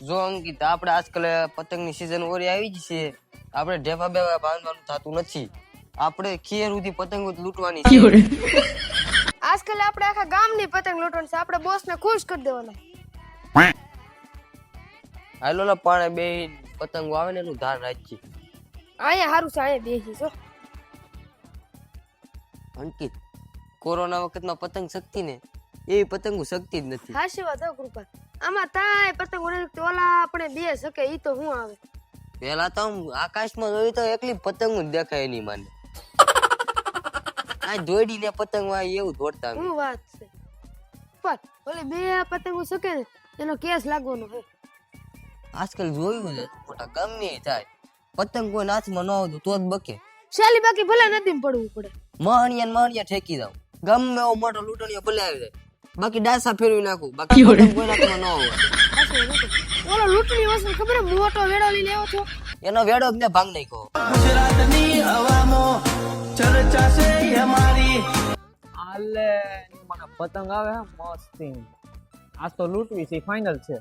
જો અંકિત આપણે આજકાલ પતંગની સીઝન ઓરી આવી જ છે. આપણે ઢેફા બેવા બાંધવાનું થતું નથી. આપણે ખેર સુધી પતંગો જ લૂંટવાની છે. આજકાલ આપણે આખા ગામની પતંગ લૂંટવાની છે. આપણે બોસને ખુશ કરી દેવાના. હાલો લા પાણે બે પતંગો આવે ને એનું ધ્યાન રાખી. અહીંયા હારું છે, અહીંયા બેસી છો. અંકિત કોરોના વખતમાં પતંગ શક્તિ ને એવી પતંગો શક્તિ જ નથી. હાશી વાત હો કૃપા. આમાં તાય પતંગ ઉડે ઓલા આપણે બે શકે ઈ તો હું આવે. પેલા તો આમ આકાશમાં જોયું તો એકલી પતંગ જ દેખાય એની માને. આ દોડીને પતંગ માં એવું દોડતા અમે. હું વાત છે પર ઓલે બે પતંગો શકે ને એનો કેસ લાગવાનો છે. આજકાલ જોયું છે મોટા ગમે એ થાય પતંગ કોઈ હાથમાં ન આવતું તો જ બકે. શાલી બાકી ભલે નદીમાં પડવું પડે. મહણિયા ઠેકી જાવ ગમે એવો મોટો લૂંટણીઓ ભલે આવી જાય બાકી ડાસા ફેરવી નાખું બાકી પતંગ કોઈ હાથમાં ન આવે. ઓલો લૂંટણી વસ્તુ ખબર હે મોટો વેડો લઈને આવ્યો છો. એનો વેડો જ મેં ભાંગ નાખ્યો. ગુજરાતની હવામાં ચર્ચા છે અમારી. આલે મને પતંગ આવે હે મસ્તી. આજ તો લૂંટવી છે ફાઇનલ છે.